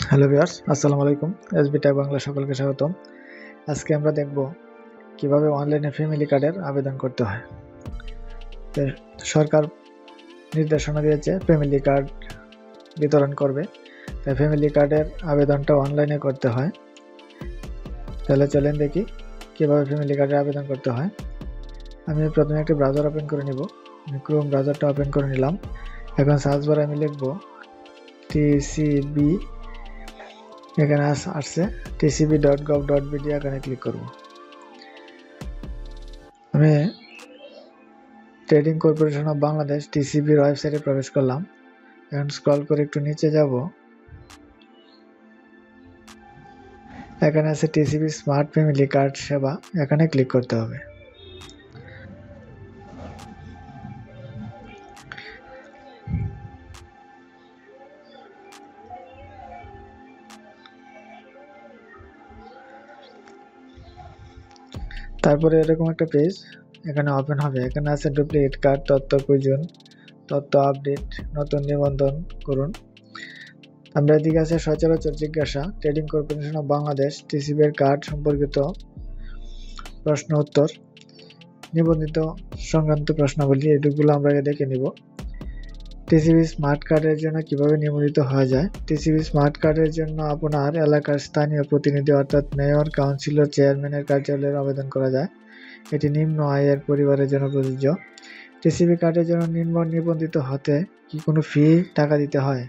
Hello viewers, আসসালামু আলাইকুম। SB tag Bangla সকলকে স্বাগতম। আজকে আমরা দেখব কিভাবে অনলাইনে ফ্যামিলি কার্ডের আবেদন করতে হয়। তো সরকার নির্দেশনা দিয়েছে ফ্যামিলি কার্ড বিতরণ করবে, তাই ফ্যামিলি কার্ডের আবেদনটা অনলাইনে করতে হয়। তাহলে চলেন দেখি কিভাবে ফ্যামিলি কার্ডের আবেদন করতে হয়। আমি প্রথমে একটি ব্রাউজার ওপেন করে নিব। আমি ক্রোম ব্রাউজারটা ওপেন করে নিলাম। এখন সার্চ বারে আমি লিখব টিসিবি। এখানে আসছে tcb.gov.bd, এখানে ক্লিক করব। আমি ট্রেডিং কর্পোরেশন অফ বাংলাদেশ টিসিবির ওয়েবসাইটে প্রবেশ করলাম। এখন স্ক্রল করে একটু নিচে যাব। এখানে আছে টিসিবি স্মার্ট ফ্যামিলি কার্ড সেবা, এখানে ক্লিক করতে হবে। তারপরে এরকম একটা পেজ এখানে ওপেন হবে। এখানে আছে ডুপ্লিকেট কার্ড, তথ্য প্রয়োজন, তথ্য আপডেট, নতুন নিবন্ধন করুন। আমরা এদিকে আছে সচরাচর জিজ্ঞাসা, ট্রেডিং কর্পোরেশন অফ বাংলাদেশ টিসিবির কার্ড সম্পর্কিত প্রশ্ন উত্তর, নিবন্ধিত সংক্রান্ত প্রশ্নাবলী, এগুলো আমরা দেখে নিব। টিসিবি স্মার্ট কার্ডের জন্য কিভাবে নিবন্ধিত হওয়া যায়। টিসিবি স্মার্ট কার্ডের জন্য আপনার এলাকার স্থানীয় প্রতিনিধি অর্থাৎ মেয়র, কাউন্সিলর, চেয়ারম্যানের কার্যালয়ে আবেদন করা যায়। এটি নিম্ন আয়ের পরিবারের জন্য প্রযোজ্য। টিসিবি কার্ডের জন্য নিবন্ধিত হতে কি কোনো ফি টাকা দিতে হয়?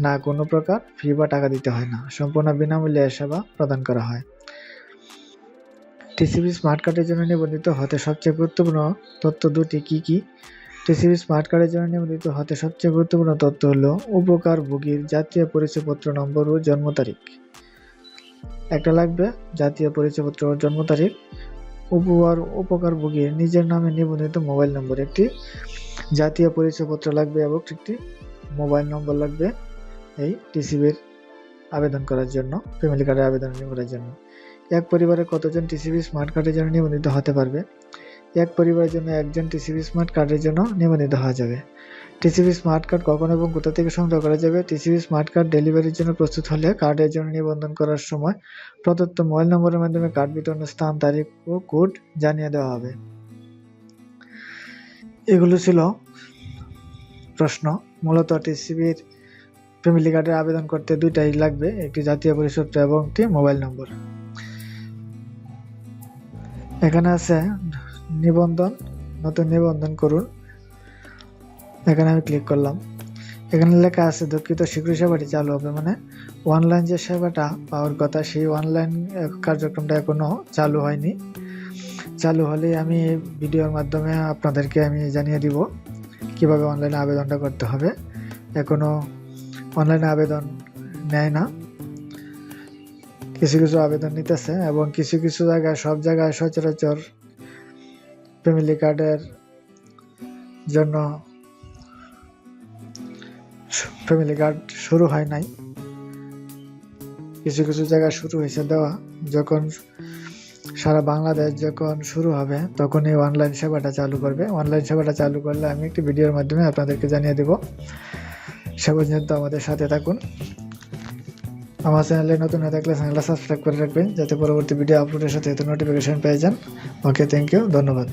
না, কোনো প্রকার ফি বা টাকা দিতে হয় না। সম্পূর্ণ বিনামূল্যে সেবা প্রদান করা হয়। টিসিবি স্মার্ট কার্ডের জন্য নিবন্ধিত হতে সবচেয়ে গুরুত্বপূর্ণ তথ্য দুটি কি কি? টিসিবি স্মার্ট কার্ডের জন্য নিবন্ধিত হতে সবচেয়ে গুরুত্বপূর্ণ তথ্য হলো উপকারভোগীর জাতীয় পরিচয়পত্র নম্বর ও জন্ম তারিখ। একটা লাগবে জাতীয় পরিচয়পত্র ও জন্ম তারিখ। উপকারভোগীর নিজের নামে নিবন্ধিত মোবাইল নম্বর, একটি জাতীয় পরিচয়পত্র লাগবে এবং একটি মোবাইল নম্বর লাগবে এই টিসিবির আবেদন করার জন্য, ফ্যামিলি কার্ডের আবেদন করার জন্য। এক পরিবারে কতজন টিসিবি স্মার্ট কার্ডের জন্য নিবন্ধিত হতে পারবে? এক পরিবারের জন্য একজন টিসিবি স্মার্ট কার্ডের জন্য নিবন্ধিত হওয়া যাবে। টিসিবি স্মার্ট কার্ড কখন এবং কোথা থেকে সংগ্রহ করা যাবে? টিসিবি স্মার্ট কার্ড ডেলিভারির জন্য প্রস্তুত হলে কার্ডের জন্য নিবন্ধন করার সময় প্রদত্ত মোবাইল নম্বরের মাধ্যমে কার্ড বিতরণের স্থান, তারিখ ও কোড জানিয়ে দেওয়া হবে। এগুলো ছিল প্রশ্ন। মূলত টিসিবির ফ্যামিলি কার্ডের আবেদন করতে দুইটাই লাগবে, একটি জাতীয় পরিচয়পত্র এবং একটি মোবাইল নম্বর। এখানে আছে নিবন্ধন, নতুন নিবন্ধন করুন, এখানে আমি ক্লিক করলাম। এখানে লেখা আছে দুঃখিত, শীঘ্র সেবাটি চালু হবে। মানে অনলাইন যে সেবাটা পাওয়ার কথা, সেই অনলাইন কার্যক্রমটা এখনো চালু হয়নি। চালু হলে আমি ভিডিওর মাধ্যমে আপনাদেরকে আমি জানিয়ে দিব কিভাবে অনলাইনে আবেদনটা করতে হবে। এখনো অনলাইনে আবেদন নেয় না, কিছু কিছু আবেদন নিতেছে এবং কিছু কিছু জায়গায়, সব জায়গায় সচরাচর ফ্যামিলি কার্ডের জন্য ফ্যামিলি কার্ড শুরু হয় নাই। কিছু কিছু জায়গায় শুরু হয়েছে দেওয়া। যখন সারা বাংলাদেশ যখন শুরু হবে তখন এই অনলাইন সেবাটা চালু করবে। অনলাইন সেবাটা চালু করলে আমি একটি ভিডিওর মাধ্যমে আপনাদেরকে জানিয়ে দেব। সে পর্যন্ত আমাদের সাথে থাকুন। আমার চ্যানেলে নতুন হয়ে থাকলে চ্যানেলটা সাবস্ক্রাইব করে রাখবেন, যাতে পরবর্তী ভিডিও আপলোডের সাথে নোটিফিকেশন পেয়ে যান। ওকে, থ্যাংক ইউ, ধন্যবাদ।